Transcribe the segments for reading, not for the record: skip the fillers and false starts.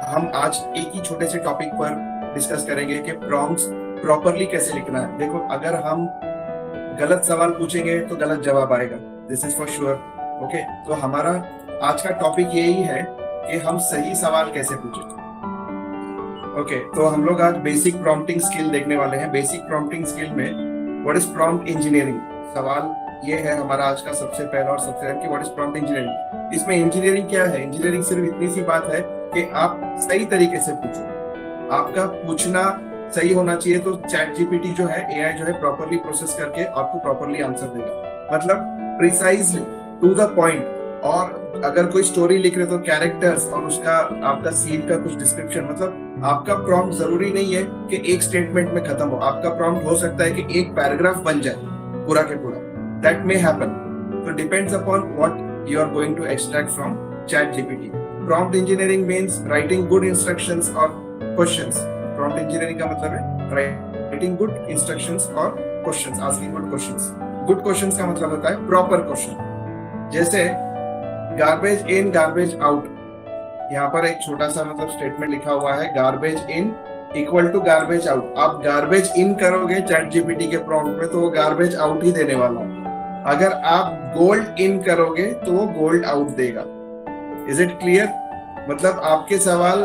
हम आज एक ही छोटे से टॉपिक पर डिस्कस करेंगे कि प्रॉम्प्ट्स प्रॉपरली कैसे लिखना है। देखो, अगर हम गलत सवाल पूछेंगे तो गलत जवाब आएगा, this is for sure. Okay, तो हमारा आज का टॉपिक यही है कि हम सही सवाल कैसे पूछें। ओके, तो हम लोग आज बेसिक प्रॉम्प्टिंग स्किल देखने वाले हैं। बेसिक प्रॉम्प्टिंग स्किल में व्हाट इज प्रॉम्प्ट इंजीनियरिंग, सवाल ये है हमारा आज का सबसे पहला और सबसे अहम कि व्हाट इज प्रॉम्प्ट इंजीनियरिंग। इसमें इंजीनियरिंग क्या है? इंजीनियरिंग सिर्फ इतनी सी बात है कि आप सही तरीके से पूछो, आपका पूछना सही होना चाहिए। तो चैट जीपीटी जो है, एआई जो है, प्रॉपरली प्रोसेस करके आपको प्रॉपरली आंसर देगा, मतलब प्रिसाइजली टू द पॉइंट। और अगर कोई स्टोरी लिख रहे तो कैरेक्टर्स और उसका आपका सीन का कुछ डिस्क्रिप्शन, मतलब आपका प्रॉम्प्ट जरूरी नहीं है कि एक स्टेटमेंट में खत्म हो। आपका प्रॉम्प्ट हो सकता है कि एक पैराग्राफ बन जाए पूरा के पूरा, दैट मे हैपन। तो depends upon what you are going to extract from ChatGPT. Prompt engineering means writing good instructions और क्वेश्चंस। प्रॉम्प्ट इंजीनियरिंग का मतलब है राइटिंग गुड इंस्ट्रक्शंस और questions, asking good questions. Good questions का मतलब होता है प्रॉपर क्वेश्चन, जैसे गार्बेज इन गार्बेज आउट। यहाँ पर एक छोटा सा मतलब स्टेटमेंट लिखा हुआ है, garbage in equal to garbage out. आप गार्बेज इन करोगे चैट जीपीटी के प्रॉम्प्ट में तो वो गार्बेज आउट ही देने वाला है। अगर आप गोल्ड इन करोगे तो वो गोल्ड आउट देगा। Is it clear? मतलब आपके सवाल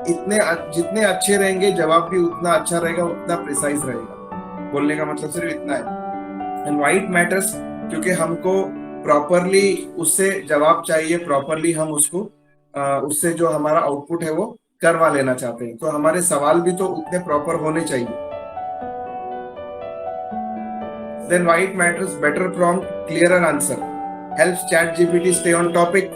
इतने जितने अच्छे रहेंगे, जवाब भी उतना अच्छा रहेगा, उतना प्रिसाइज रहेगा। बोलने का मतलब सिर्फ इतना है। एंड व्हाई इट मैटर्स, क्योंकि हमको प्रॉपरली उससे जवाब चाहिए, प्रॉपरली हम उसको उससे जो हमारा आउटपुट है वो करवा लेना चाहते हैं, तो हमारे सवाल भी तो उतने प्रॉपर होने चाहिए। Then why it matters, better prompt, clearer answer, helps ChatGPT stay on topic,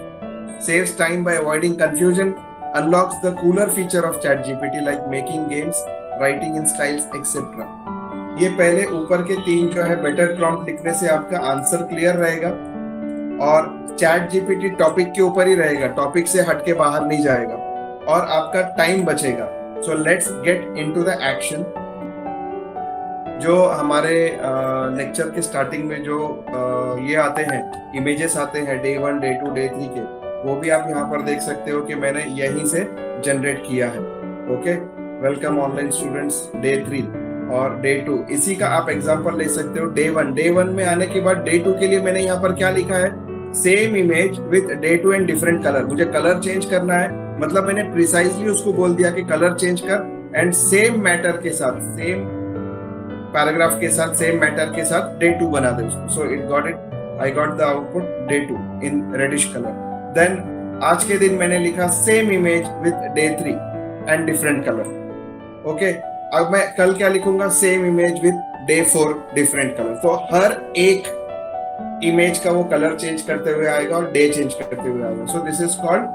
saves time by avoiding confusion, unlocks the cooler feature of ChatGPT like making games, writing in styles, etc. ये पहले ऊपर के तीन जो है, better prompt लिखने से आपका आंसर क्लियर रहेगा और चैट जीपीटी टॉपिक के ऊपर ही रहेगा, टॉपिक से हट के बाहर नहीं जाएगा और आपका टाइम बचेगा। So let's get into the action. जो हमारे लेक्चर के स्टार्टिंग में जो ये आते हैं, इमेजेस आते हैं डे 1, डे 2, डे 3 के, वो भी आप यहाँ पर देख सकते हो कि मैंने यहीं से जनरेट किया है। Okay, welcome online students, day 3 और डे 2, इसी का आप एग्जांपल ले सकते हो। डे 1 में आने के बाद डे 2 के लिए मैंने यहाँ पर क्या लिखा है, same image with day 2 and different colour. मुझे कलर चेंज करना है, मतलब मैंने प्रिसाइजली उसको बोल दिया कि कलर चेंज कर एंड सेम मैटर के साथ, सेम पैराग्राफ के साथ, सेम मैटर के साथ डे 2 बना दे उसको। So it got it, I got the output day 2 in reddish colour. Then आज के दिन मैंने लिखा same image with day 3 and different colour. Okay, अब मैं कल क्या लिखूंगा, same image with day 4 different colour. तो हर एक इमेज का वो कलर चेंज करते हुए आएगा और डे चेंज करते हुए आएगा। So this is called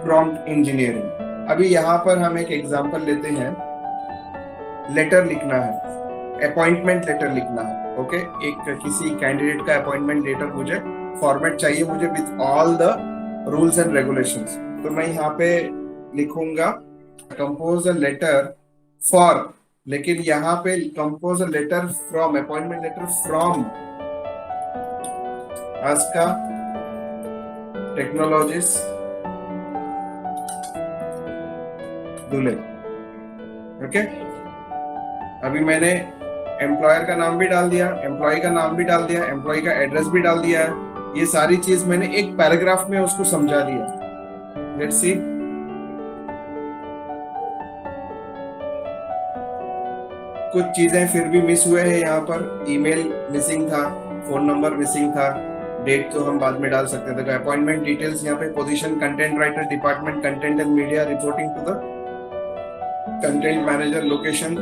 prompt engineering. अभी यहाँ पर हम एक एग्जांपल लेते हैं, लेटर लिखना है, अपॉइंटमेंट लेटर लिखना है। ओके, एक किसी कैंडिडेट का अपॉइंटमेंट लेटर मुझे फॉर्मेट चाहिए, मुझे with all the rules and regulations. तो मैं यहाँ पे लिखूंगा कंपोज अ लेटर फॉर, लेकिन यहाँ पे compose a letter from, appointment letter from Aska Technologies दुले। ओके, अभी मैंने एम्प्लॉयर का नाम भी डाल दिया, एम्प्लॉय का नाम भी डाल दिया, एम्प्लॉय का एड्रेस भी डाल दिया है। ये सारी चीज मैंने एक पैराग्राफ में उसको समझा दिया। लेट्स सी, कुछ चीजें फिर भी मिस हुए हैं यहाँ पर। ईमेल मिसिंग था, फोन नंबर मिसिंग था, डेट तो हम बाद में डाल सकते थे। अपॉइंटमेंट डिटेल्स यहाँ पे, position content writer, department content and media, reporting to the content manager, location.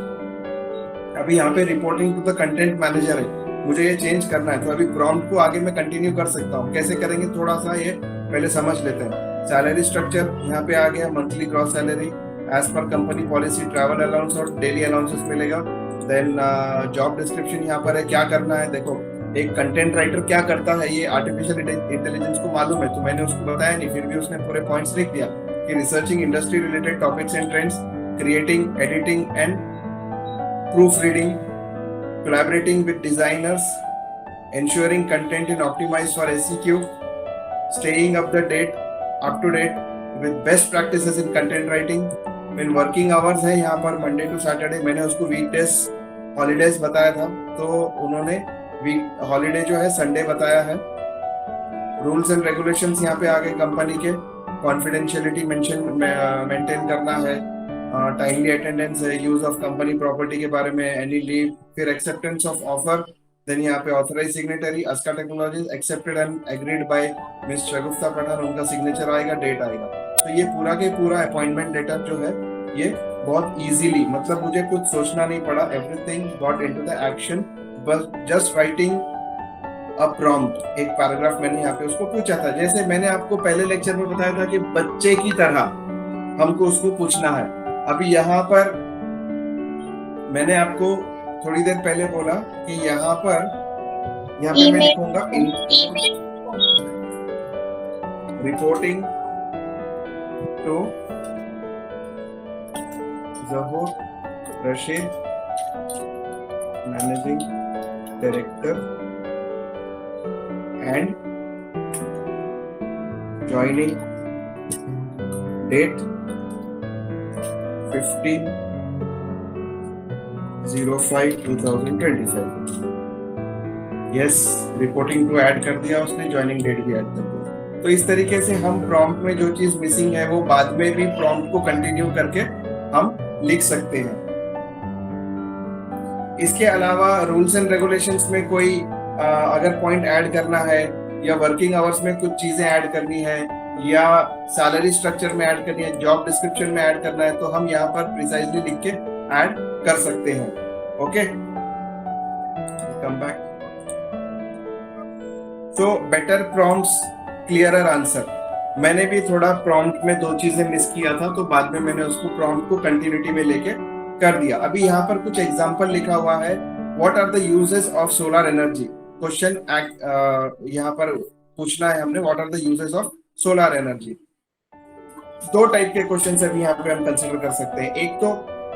अभी यहाँ पे reporting to the content manager है, मुझे ये चेंज करना है। तो अभी प्रॉम्प्ट को आगे मैं कंटिन्यू कर सकता हूँ, कैसे करेंगे थोड़ा सा ये पहले समझ लेते हैं। सैलरी स्ट्रक्चर यहाँ पे आ गया, monthly gross salary as per company policy, travel allowance और डेली अलाउंसेस मिलेगा। देन जॉब डिस्क्रिप्शन यहाँ पर है, क्या करना है। देखो, एक कंटेंट राइटर क्या करता है, ये आर्टिफिशियल इंटेलिजेंस को मालूम है, तो मैंने उसको बताया नहीं, फिर भी उसने पूरे पॉइंट्स लिख दिया कि researching industry related topics and trends, creating, editing and proofreading, collaborating with designers, ensuring content is optimized for SEQ, staying up to date, with best practices in content writing. In working hours है यहाँ पर Monday to Saturday, मैंने उसको weekdays holidays बताया था, तो उन्होंने week holiday जो है संडे बताया है। रूल्स एंड रेगुलेशंस यहाँ पे आ गए कंपनी के, कॉन्फिडेंशियलिटी मेंटेन करना है, टाइमली अटेंडेंस है, यूज ऑफ कंपनी प्रॉपर्टी के बारे में, एनी लीव, फिर एक्सेप्टेंस ऑफ ऑफर, देन यहाँ पे authorise signatory Aska Technologies, accepted and agreed by miss Shagufta Pathan, उनका सिग्नेचर आएगा, डेट आएगा। तो ये पूरा के पूरा अपॉइंटमेंट लेटर जो है ये बहुत इजीली, मतलब मुझे कुछ सोचना नहीं पड़ा, everything got into the action, बस जस्ट राइटिंग अ प्रॉम्प्ट। एक पैराग्राफ मैंने यहाँ पे उसको पूछा था, जैसे मैंने आपको पहले लेक्चर में बताया था कि बच्चे की तरह हमको उसको पूछना है। अभी यहाँ पर मैंने आपको थोड़ी देर पहले बोला कि यहाँ पे मैं लिखूंगा reporting to Zahoor Rashid, managing director and joining date 15/05/2025। Yes, reporting to add कर दिया उसने, ज्वाइनिंग डेट भी ऐड कर दिया। तो इस तरीके से हम प्रॉम्प्ट में जो चीज मिसिंग है वो बाद में भी प्रॉम्प्ट को कंटिन्यू करके हम लिख सकते हैं। इसके अलावा रूल्स एंड रेगुलेशंस में कोई अगर पॉइंट ऐड करना है, या वर्किंग आवर्स में कुछ चीजें ऐड करनी है, या सैलरी स्ट्रक्चर में ऐड करनी है, जॉब डिस्क्रिप्शन में ऐड करना है, तो हम यहाँ पर प्रिसाइजली लिख के ऐड कर सकते हैं। Okay, come back. तो बेटर प्रॉम्प्ट्स, क्लियरर आंसर। मैंने भी थोड़ा प्रॉम्प्ट में दो चीजें मिस किया था, तो बाद में मैंने उसको प्रॉम्प्ट को कंटिन्यूटी में लेके कर दिया। अभी यहाँ पर कुछ एग्जांपल लिखा हुआ है, what are the uses of solar energy. Question यहाँ पर पूछना है हमने, what are the uses of solar energy. दो टाइप के क्वेश्चन अभी यहाँ पे हम कंसिडर कर सकते हैं। एक तो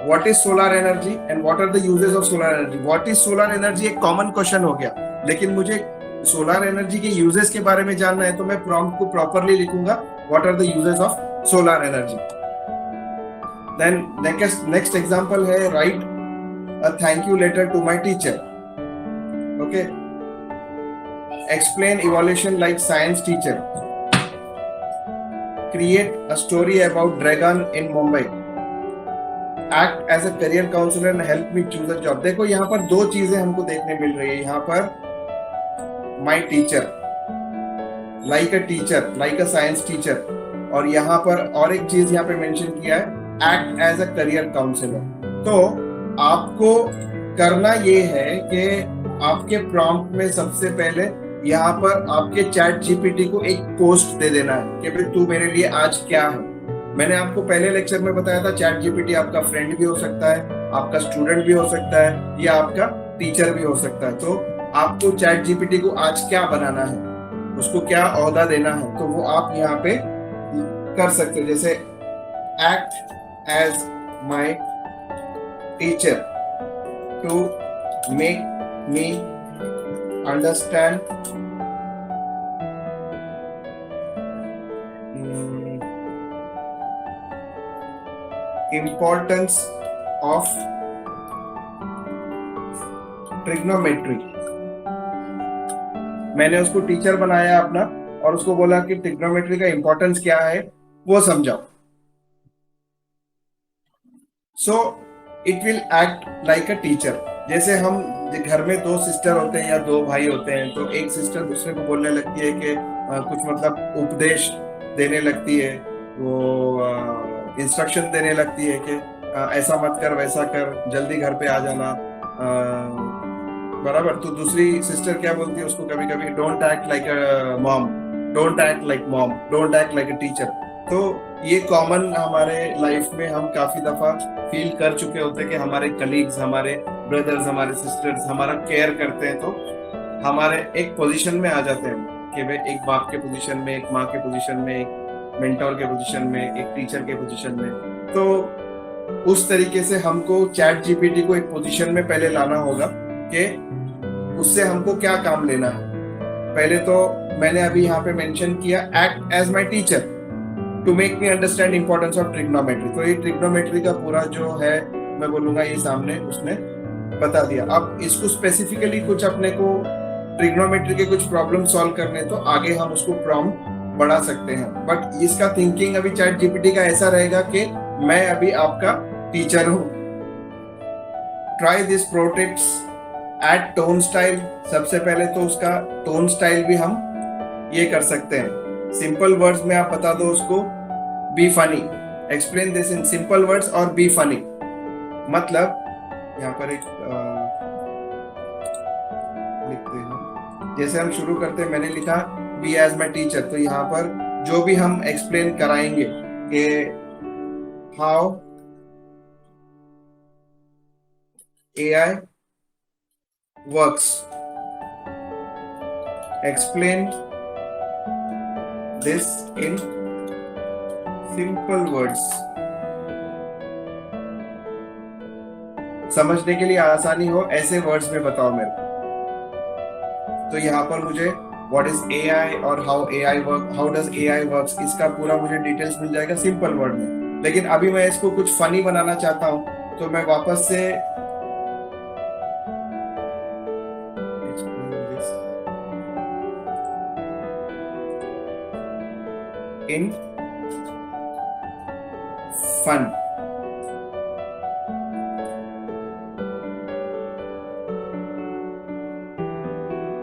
what is solar energy and what are the uses of solar energy. What is solar energy एक कॉमन क्वेश्चन हो गया, लेकिन मुझे सोलर एनर्जी के यूजेस के बारे में जानना है, तो मैं प्रॉम्प्ट को प्रॉपरली लिखूंगा, what are the uses of solar energy. Then next example है, write a thank you letter to my teacher. Okay, explain evolution like science teacher, create a story about dragon in Mumbai, act as a career counsellor and help me choose a job. देखो यहाँ पर दो चीजें हमको देखने मिल रही है। यहाँ पर my teacher, like a teacher, like a science teacher, और यहाँ पर और एक चीज यहाँ पे मेंशन किया है, act as a career counsellor. तो आपको करना ये है कि आपके प्रॉम्प्ट में सबसे पहले यहाँ पर आपके चैट जीपीटी को एक पोस्ट दे देना है कि भाई तू मेरे लिए आज क्या है। मैंने आपको पहले लेक्चर में बताया था, चैट जीपीटी आपका फ्रेंड भी हो सकता है, आपका स्टूडेंट भी हो सकता है, या आपका टीचर भी हो सकता है। तो आपको चैट जीपीटी को आज क्या बनाना है, उसको क्या ओहदा देना है, तो वो आप यहाँ पे कर सकते हो। जैसे act as my teacher to make me understand importance of trigonometry। मैंने उसको टीचर बनाया अपना और उसको बोला कि ट्रिग्नोमेट्री का इंपॉर्टेंस क्या है वो समझाओ। So it will act like a teacher. जैसे हम घर में दो सिस्टर होते हैं या दो भाई होते हैं, तो एक सिस्टर दूसरे को बोलने लगती है कि कुछ मतलब उपदेश देने लगती है, वो इंस्ट्रक्शन देने लगती है कि ऐसा मत कर, वैसा कर, जल्दी घर पे आ जाना, बराबर। तो दूसरी सिस्टर क्या बोलती है उसको कभी कभी, don't act like a mom, don't act like mom, don't act like a teacher. तो ये कॉमन हमारे लाइफ में हम काफी दफा फील कर चुके होते हैं कि हमारे कलीग्स, हमारे ब्रदर्स, हमारे सिस्टर्स हमारा केयर करते हैं, तो हमारे एक पोजीशन में आ जाते हैं कि भाई एक बाप के पोजीशन में, एक माँ के पोजीशन में, एक मेंटोर के पोजीशन में, एक टीचर के पोजीशन में। तो उस तरीके से हमको चैट जीपीटी को एक पोजीशन में पहले लाना होगा कि उससे हमको क्या काम लेना है। पहले तो मैंने अभी यहाँ पे मेंशन किया act as my teacher, to make me understand importance of trigonometry. तो ये ट्रिग्नोमेट्री का पूरा जो है मैं बोलूंगा ये सामने उसने बता दिया। अब इसको स्पेसिफिकली कुछ अपने को ट्रिग्नोमेट्री के कुछ प्रॉब्लम सॉल्व करने तो आगे हम उसको प्रॉम्प्ट बढ़ा सकते हैं। बट इसका थिंकिंग अभी चैट जीपीटी का ऐसा रहेगा कि मैं अभी आपका टीचर हूं। Try this protects at tone style. सबसे पहले तो उसका टोन स्टाइल भी हम ये कर सकते हैं। सिंपल वर्ड्स में आप बता दो उसको be funny, explain this in simple words और बी फनी। मतलब यहाँ पर एक लिखते हैं, जैसे हम शुरू करते हैं मैंने लिखा बी एज माई टीचर। तो यहाँ पर जो भी हम एक्सप्लेन कराएंगे कि how AI works, explain this in simple words। समझने के लिए आसानी हो ऐसे वर्ड्स में बताओ मेरे को। तो यहाँ पर मुझे व्हाट इज AI और हाउ डज AI वर्क्स, इसका पूरा मुझे डिटेल्स मिल जाएगा सिंपल वर्ड में। लेकिन अभी मैं इसको कुछ फनी बनाना चाहता हूँ, तो मैं वापस से इन फन।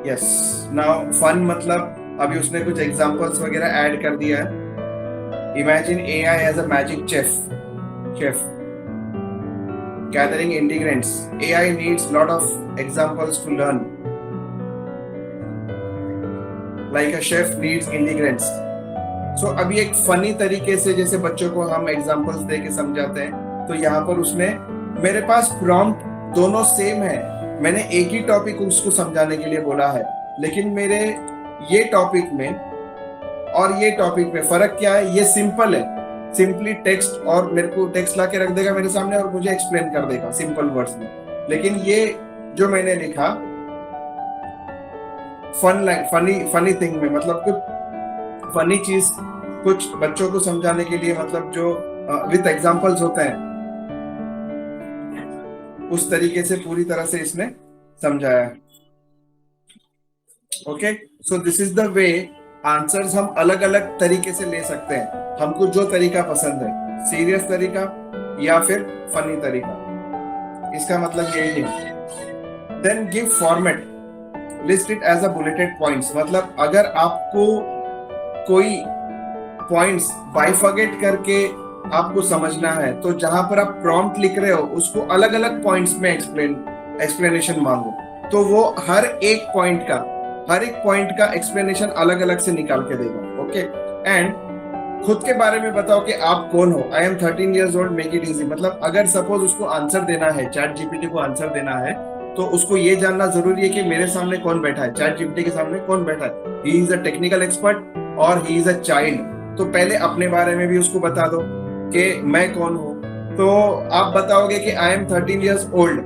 यस, नाउ फन मतलब अभी उसने कुछ एग्जांपल्स वगैरह ऐड कर दिया है। Imagine AI as a magic chef gathering ingredients। AI needs lot of examples to learn, like a chef needs ingredients। सो अभी एक फनी तरीके से जैसे बच्चों को हम एग्जांपल्स दे के समझाते हैं, तो यहाँ पर उसने मेरे पास प्रॉम्प्ट दोनों सेम है। मैंने एक ही टॉपिक उसको समझाने के लिए बोला है, लेकिन मेरे ये टॉपिक में और ये टॉपिक में फर्क क्या है? ये सिंपल है, सिंपली टेक्स्ट, और मेरे को टेक्स्ट ला के रख देगा मेरे सामने और मुझे एक्सप्लेन कर देगा सिंपल वर्ड्स में। लेकिन ये जो मैंने लिखा फनी थिंग में, मतलब कुछ फनी चीज कुछ बच्चों को समझाने के लिए, मतलब जो विद एग्जांपल्स होते हैं, उस तरीके से पूरी तरह से इसने समझाया है। Okay, so this is the way answers हम अलग अलग तरीके से ले सकते हैं, हमको जो तरीका पसंद है, सीरियस तरीका या फिर फनी तरीका। इसका मतलब यही है। Then give format, list it as a bulleted points. मतलब अगर आपको कोई पॉइंट्स बाइफर्केट करके आपको समझना है, तो जहां पर आप प्रॉम्प्ट लिख रहे हो उसको अलग अलग पॉइंट्स में एक्सप्लेनेशन मांगो, तो वो हर एक पॉइंट का एक्सप्लेनेशन अलग अलग से निकाल के देगा। ओके, एंड खुद के बारे में बताओ कि आप कौन हो। आई am 13 years old, make it easy. मतलब अगर सपोज उसको आंसर देना है, चैट जीपीटी को आंसर देना है, तो उसको ये जानना जरूरी है कि मेरे सामने कौन बैठा है, चैट जीपीटी के सामने कौन बैठा है। He is a technical expert और ही इज अ चाइल्ड। तो पहले अपने बारे में भी उसको बता दो कि मैं कौन हूँ। तो आप बताओगे कि I am 13 years old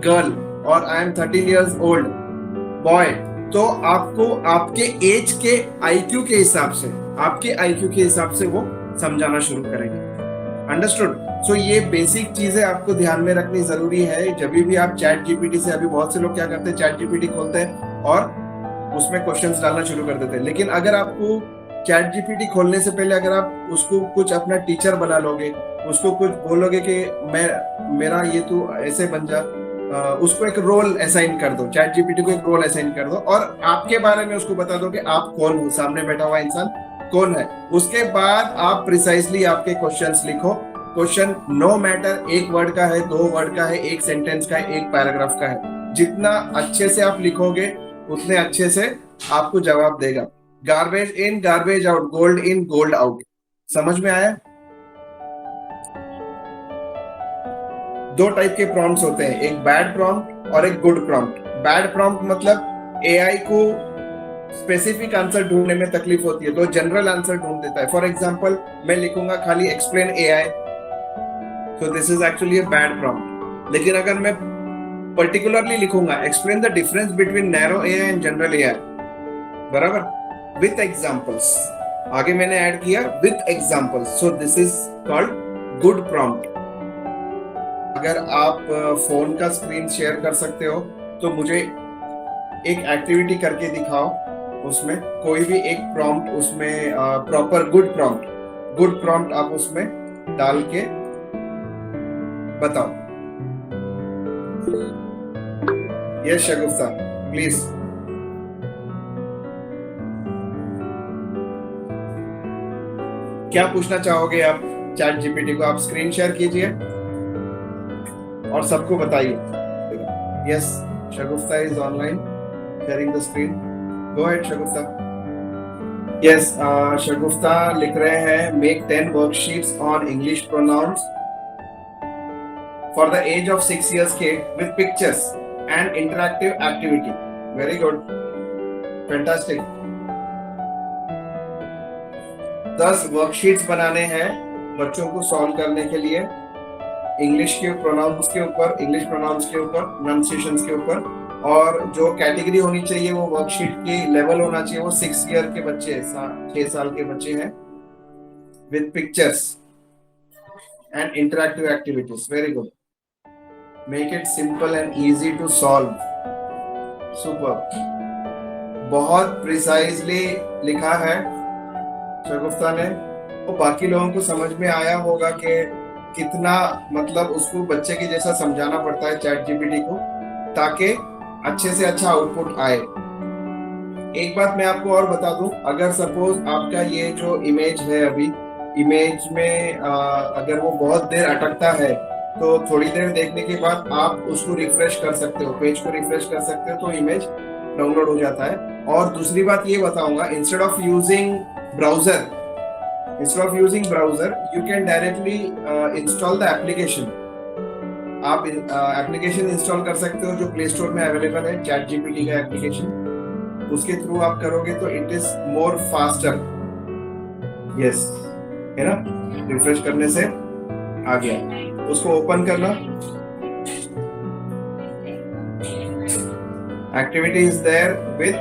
girl और I am 13 years old boy. तो आपको आपके एज के आईक्यू के हिसाब से, आपके आईक्यू के हिसाब से वो समझाना शुरू करेंगे। अंडरस्टूड? सो ये बेसिक चीजें आपको ध्यान में रखनी जरूरी है जब भी आप चैट जीपीटी से। अभी बहुत से लोग क्या करते हैं, चैट जीपीटी खोलते हैं और उसमें क्वेश्चंस डालना शुरू कर देते हैं। लेकिन अगर आपको चैट जीपीटी खोलने से पहले अगर आप उसको कुछ अपना टीचर बना लोगे, उसको कुछ बोलोगे कि मेरा ये तू ऐसे बन जा, उसको एक रोल असाइन कर दो, चैट जीपीटी को एक रोल असाइन कर दो और आपके बारे में उसको बता दो कि आप कौन हो, सामने बैठा हुआ इंसान कौन है। उसके बाद आप प्रिसाइसली आपके क्वेश्चंस लिखो। क्वेश्चन नो मैटर, एक वर्ड का है, 2 वर्ड का है, एक सेंटेंस का है, एक पैराग्राफ का है। जितना अच्छे से आप लिखोगे उतने अच्छे से आपको जवाब देगा। Garbage in garbage out, gold in gold out. समझ में आया? 2 टाइप के प्रॉम्प्ट्स होते हैं, एक बैड प्रॉम्प्ट और एक गुड प्रॉम्प्ट। बैड प्रॉम्प्ट मतलब एआई को स्पेसिफिक आंसर ढूंढने में तकलीफ होती है, तो जनरल आंसर ढूंढ देता है। फॉर एग्जांपल मैं लिखूंगा खाली explain AI, so this is actually a bad prompt. लेकिन अगर मैं पर्टिकुलरली लिखूंगा explain the difference between narrow AI and general AI, बराबर, विथ एग्जांपल्स, आगे मैंने ऐड किया with example, so this is called good prompt. अगर आप फोन का स्क्रीन शेयर कर सकते हो तो मुझे एक एक्टिविटी करके दिखाओ, उसमें कोई भी एक प्रॉम्प्ट, उसमें प्रॉपर गुड प्रॉम्प्ट आप उसमें डाल के बताओ। Yes Shagufta please. क्या पूछना चाहोगे आप चैट जीपीटी को? आप स्क्रीन शेयर कीजिए और सबको बताइए। Yes Shagufta is online sharing the screen. Go ahead Shagufta. Yes Shagufta लिख रहे हैं make 10 worksheets on English pronounce for the age of 6 years kid with pictures and interactive activity. Very good, fantastic. 10 worksheets बनाने हैं बच्चों को सॉल्व करने के लिए इंग्लिश के प्रोनाउंस के ऊपर, इंग्लिश प्रोनाउंस के ऊपर, प्रोनाउंसिएशंस के ऊपर, और जो कैटेगरी होनी चाहिए वो वर्कशीट की लेवल होना चाहिए वो 6 year के बच्चे, 6 साल के बच्चे हैं, with pictures and interactive activities. Very good, make it simple and easy to solve. Super, बहुत प्रिसाइजली लिखा है शगुफ्ता ने। तो बाकी लोगों को समझ में आया होगा कि कितना मतलब उसको बच्चे के जैसा समझाना पड़ता है चैट जीपीटी को ताकि अच्छे से अच्छा आउटपुट आए। एक बात मैं आपको और बता दूं, अगर सपोज आपका ये जो इमेज है अभी, इमेज में अगर वो बहुत देर अटकता है तो थोड़ी देर देखने के बाद आप उसको रिफ्रेश कर सकते हो, पेज को रिफ्रेश कर सकते हो तो इमेज डाउनलोड हो जाता है। और दूसरी बात ये बताऊंगा, instead of using browser you can directly install the application. आप एप्लीकेशन इंस्टॉल कर सकते हो जो प्ले स्टोर में अवेलेबल है, चैट जीपीटी का एप्लीकेशन। उसके थ्रू आप करोगे तो it is more faster. Yes, है ना, रिफ्रेश करने से आ गया, उसको ओपन करना। Activity is there with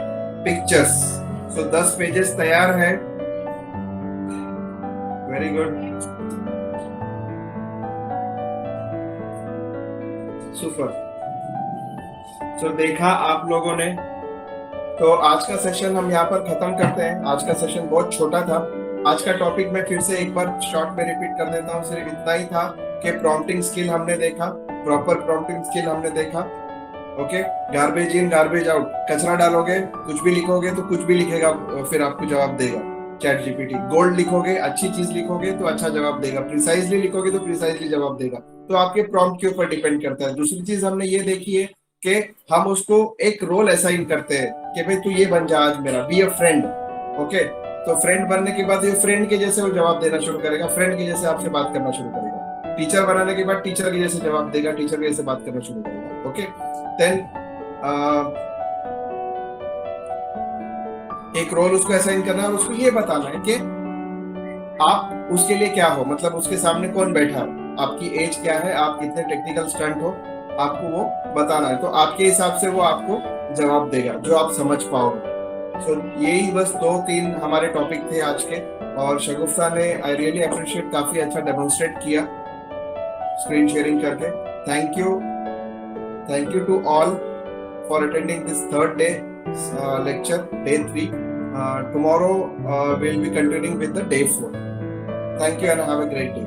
pictures, so 10 pages तैयार है। Very good, super. सो देखा आप लोगों ने, तो आज का सेशन हम यहाँ पर खत्म करते हैं। आज का सेशन बहुत छोटा था। आज का टॉपिक मैं फिर से एक बार शॉर्ट में रिपीट कर देता हूँ। सिर्फ इतना ही था कि प्रॉम्प्टिंग स्किल हमने देखा, प्रॉपर प्रॉम्प्टिंग स्किल हमने देखा। Okay, garbage in garbage out, कचरा डालोगे कुछ भी लिखोगे तो कुछ भी लिखेगा, फिर आपको जवाब देगा चैट जीपीटी। गोल्ड लिखोगे, अच्छी चीज लिखोगे तो अच्छा जवाब देगा, प्रिसाइजली लिखोगे तो प्रिसाइजली जवाब देगा। तो आपके प्रॉम्प्ट के ऊपर डिपेंड करता है। दूसरी चीज हमने ये देखी है कि हम उसको एक रोल असाइन करते हैं कि भाई तू ये बन जा आज मेरा, बी अ फ्रेंड। ओके, तो फ्रेंड बनने के बाद ये फ्रेंड के जैसे वो जवाब देना शुरू करेगा, फ्रेंड के जैसे आपसे बात करना शुरू करेगा। टीचर बनाने के बाद टीचर के जैसे जवाब देगा, टीचर के जैसे बात करना शुरू करेगा। ओके, देन एक रोल उसको असाइन करना है और उसको ये बताना है कि आप उसके लिए क्या हो, मतलब उसके सामने कौन बैठा है, आपकी एज क्या है, आप कितने टेक्निकल स्टंट हो, आपको वो बताना है। तो आपके हिसाब से वो आपको जवाब देगा जो आप समझ पाओगे। सो यही बस 2-3 हमारे टॉपिक थे आज के। और शगुफ्ता ने आई रियली अप्रिशिएट, काफी अच्छा डेमोन्स्ट्रेट किया स्क्रीन शेयरिंग करके। Thank you to all for attending this third day lecture, day 3. Tomorrow we'll be continuing with the day 4. Thank you and have a great day.